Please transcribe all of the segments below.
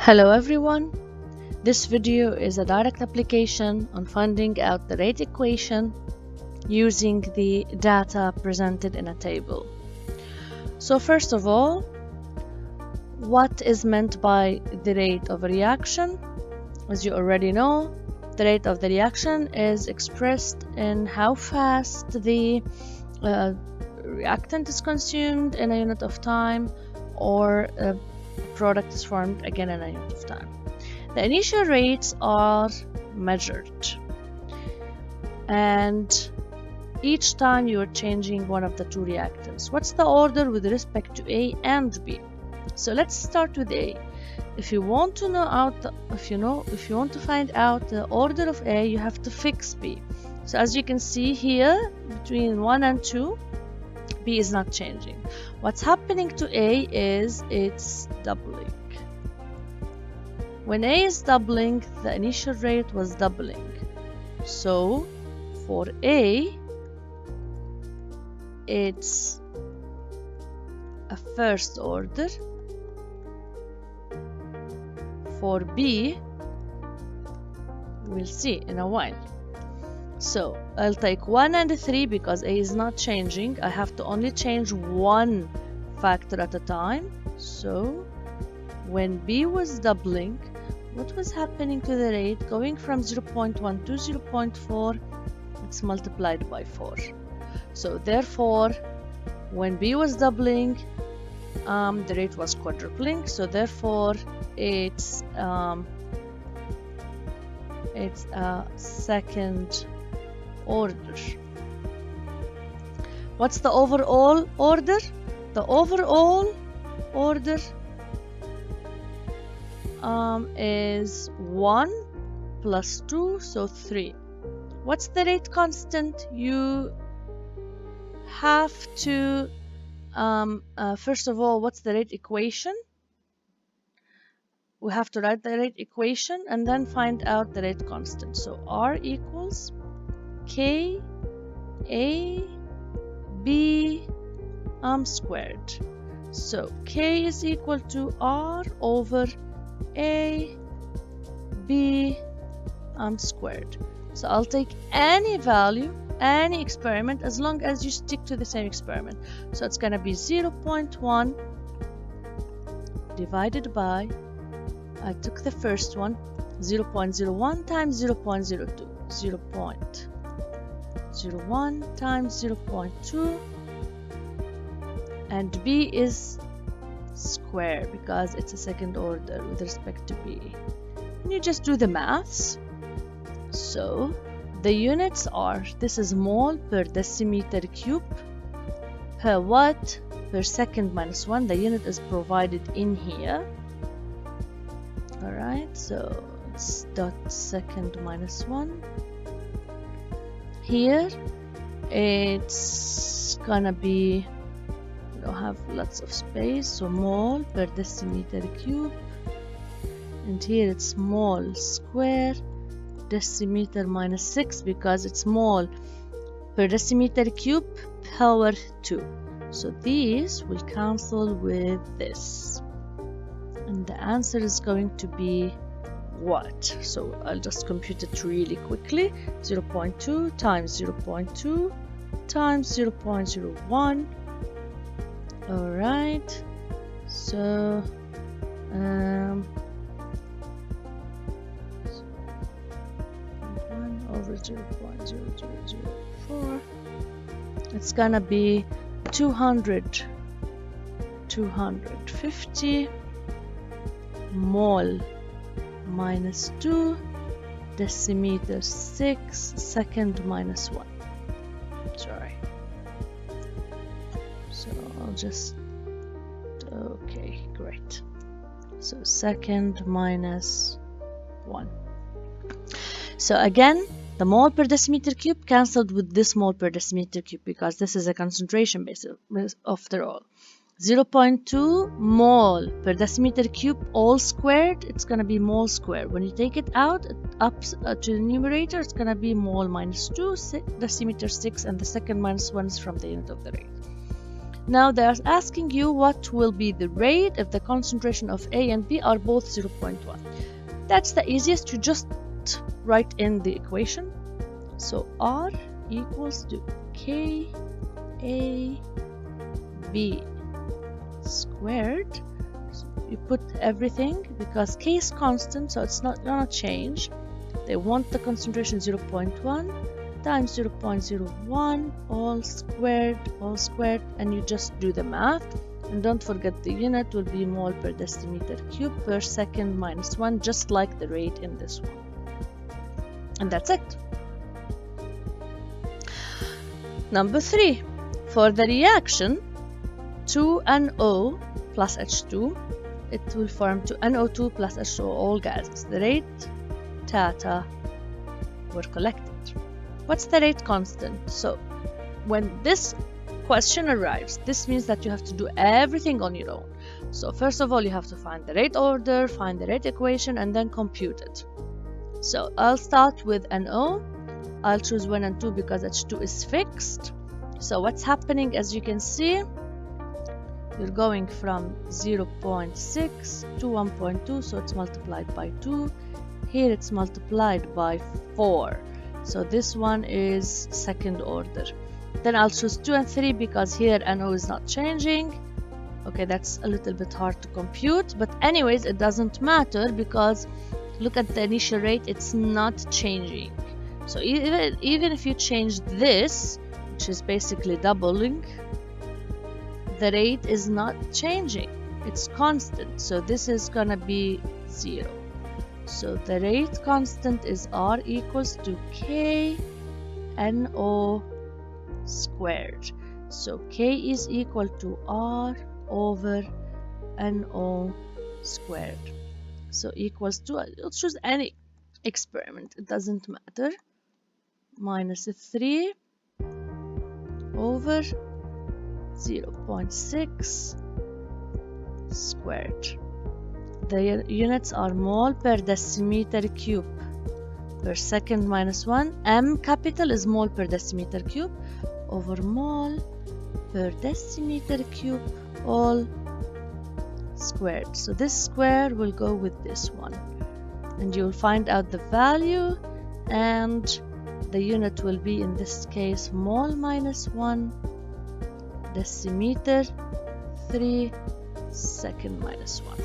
Hello everyone, this video is a direct application on finding out the rate equation using the data presented in a table. So first of all, what is meant by the rate of a reaction? As you already know, the rate of the reaction is expressed in how fast the reactant is consumed in a unit of time, or a product is formed again in a unit of time. The initial rates are measured, and each time you are changing one of the two reactants. What's the order with respect to A and B? So let's start with A. If you want to find out the order of A, you have to fix B. So as you can see here, between 1 and 2, B is not changing. What's happening to A is it's doubling. When A is doubling, the initial rate was doubling. So for A, it's a first order. For B, we'll see in a while. So I'll take 1 and 3 because A is not changing. I have to only change one factor at a time. So when B was doubling, what was happening to the rate? Going from 0.1 to 0.4, it's multiplied by 4. So therefore, when B was doubling, the rate was quadrupling. So therefore, it's a second order. What's the overall order? The overall order is 1 plus 2, so 3. What's the rate constant? You have to first of all, what's the rate equation? We have to write the rate equation and then find out the rate constant. So R equals K A B squared. So K is equal to R over A B squared. So I'll take any value, any experiment, as long as you stick to the same experiment. So it's gonna be 0.1 divided by, I took the first one, 0.01 times 0.02, 0.01 times 0.2, and B is square because it's a second order with respect to B. And you just do the maths. So the units are, this is mole per decimeter cube per watt per second minus 1. The unit is provided in here. Alright, so it's dot second minus 1. Here it's gonna be, we don't have lots of space, so mole per decimeter cube, and here it's mole square decimeter minus 6 because it's mole per decimeter cube power 2. So these will cancel with this, and the answer is going to be what? So I'll just compute it really quickly. 0.2 times 0.2 times 0.01. Alright, so over 0.0004, it's gonna be 250 mole minus 2 decimeter 6 second minus 1. Sorry, so I'll just, okay, great. So second minus 1. So again, the mole per decimeter cube cancelled with this mole per decimeter cube because this is a concentration base after all. 0.2 mole per decimeter cube all squared, it's going to be mole squared. When you take it out, up to the numerator, it's going to be mole minus 2 decimeter 6, and the second minus 1 is from the unit of the rate. Now they're asking you what will be the rate if the concentration of A and B are both 0.1. That's the easiest. You just write in the equation. So R equals to KAB squared. So you put everything because K is constant, so it's not gonna change. They want the concentration 0.1 times 0.01 all squared, and you just do the math. And don't forget the unit will be mole per decimeter cube per second minus 1, just like the rate in this one. And that's it. Number 3. For the reaction 2NO plus H2, it will form 2NO2 plus H2O, all gases. The rate theta were collected. What's the rate constant? So when this question arrives, this means that you have to do everything on your own. So first of all, you have to find the rate order, find the rate equation, and then compute it. So I'll start with NO. I'll choose 1 and 2 because H2 is fixed. So what's happening, as you can see, you're going from 0.6 to 1.2, so it's multiplied by 2. Here it's multiplied by 4. So this one is second order. Then I'll choose 2 and 3 because here NO is not changing. Okay, that's a little bit hard to compute, but anyways, it doesn't matter because look at the initial rate, it's not changing. So even if you change this, which is basically doubling, the rate is not changing. It's constant. So this is gonna be 0. So the rate constant is R equals to KNO squared. So K is equal to R over NO squared. So equals to, I'll choose any experiment, it doesn't matter, minus 3 over 0.6 squared. The units are mole per decimeter cube per second minus 1. M capital is mole per decimeter cube over mole per decimeter cube all squared. So this square will go with this one, and you'll find out the value, and the unit will be, in this case, mole minus 1 decimeter 3 second minus 1.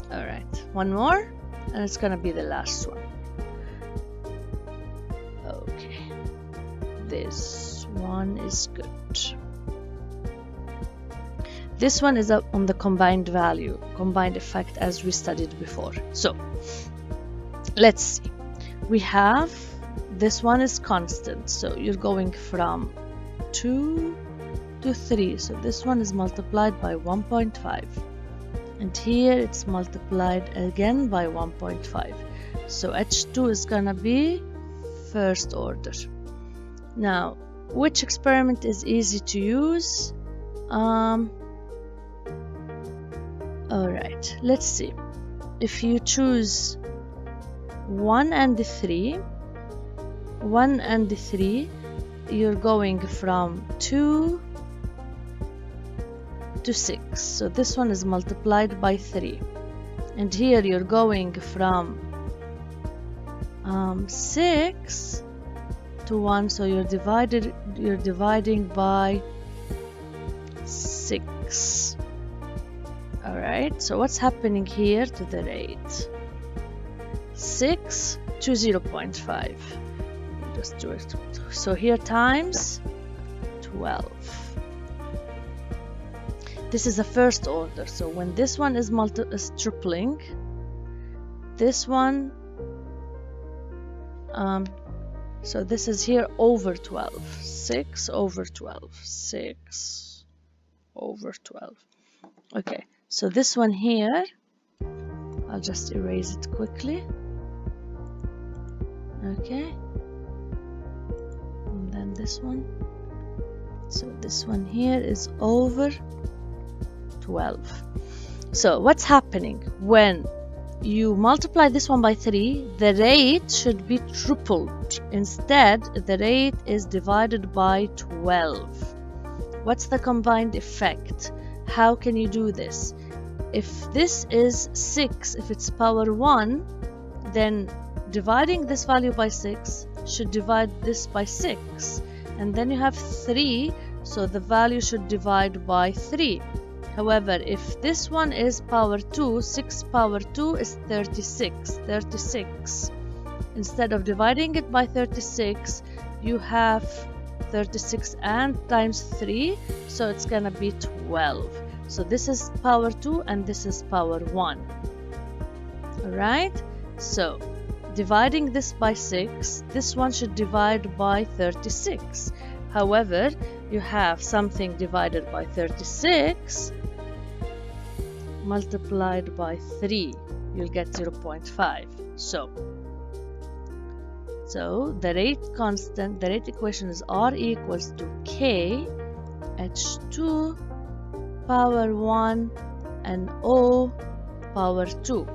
Alright, one more, and it's gonna be the last one. Okay, this one is good. This one is up on the combined value, combined effect, as we studied before. So let's see. We have, this one is constant, so you're going from 2 to 3. So this one is multiplied by 1.5. And here it's multiplied again by 1.5. So H2 is gonna be first order. Now, which experiment is easy to use? Alright, let's see. If you choose 1 and 3, you're going from 2 to 6. So this one is multiplied by 3. And here you're going from 6 to 1, so you're dividing by 6. Alright, so what's happening here to the rate? 6 to 0.5. Just do it. So here times 12. This is a first order, so when this one is tripling, this one, so this is here over 12, 6 over 12, 6 over 12. Okay, so this one here, I'll just erase it quickly. Okay, and then this one, so this one here is over 12. So what's happening when you multiply this one by 3, the rate should be tripled. Instead, the rate is divided by 12. What's the combined effect? How can you do this? If this is 6, if it's power 1, then dividing this value by 6 should divide this by 6. And then you have 3, so the value should divide by 3. However, if this one is power 2, 6 power 2 is 36. 36. Instead of dividing it by 36, you have 36 and times 3, so it's gonna be 12. So this is power 2 and this is power 1. Alright, so dividing this by 6, this one should divide by 36. However, you have something divided by 36 multiplied by 3, you'll get 0.5. So the rate constant, the rate equation is R equals to K H2 power 1 and O power 2.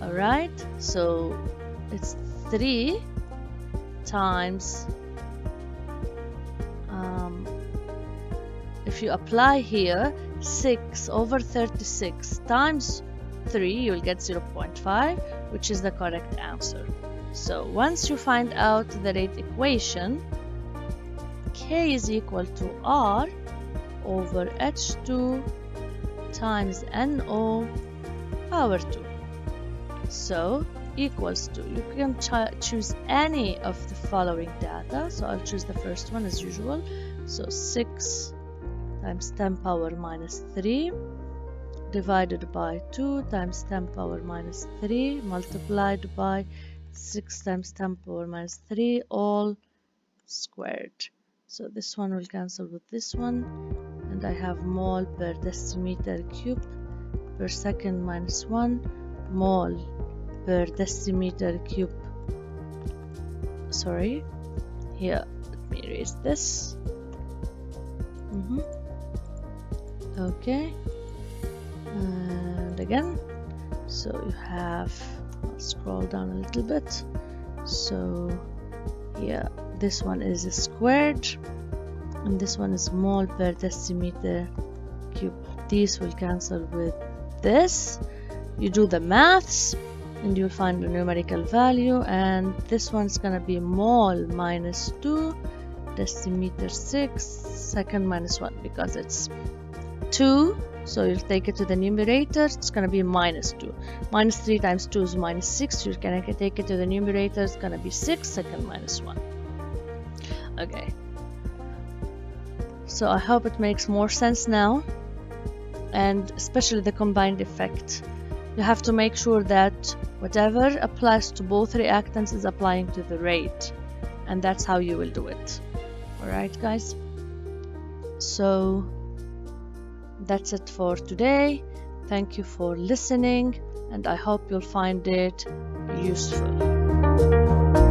Alright, so it's 3 times, if you apply here 6 over 36 times 3, you'll get 0.5, which is the correct answer. So once you find out the rate equation, K is equal to R over H2 times NO power 2. So equals to, you can choose any of the following data. So I'll choose the first one as usual. So 6 times 10 power minus 3 divided by 2 times 10 power minus 3 multiplied by 6 times 10 power minus 3 all squared. So this one will cancel with this one, and I have mole per decimeter cube per second minus 1 mole per decimeter cube. Sorry, here, let me erase this. Okay, and again, so you have, I'll scroll down a little bit. So yeah, this one is squared and this one is mole per decimeter cube. These will cancel with this. You do the maths and you'll find a numerical value, and this one's gonna be mole minus 2 decimeter 6 second minus 1 because it's 2, so you'll take it to the numerator, it's gonna be minus 2. Minus 3 times 2 is minus 6, you're gonna take it to the numerator, it's gonna be 6 second minus 1. Okay, so I hope it makes more sense now, and especially the combined effect. You have to make sure that whatever applies to both reactants is applying to the rate, and that's how you will do it. Alright guys, so that's it for today. Thank you for listening, and I hope you'll find it useful.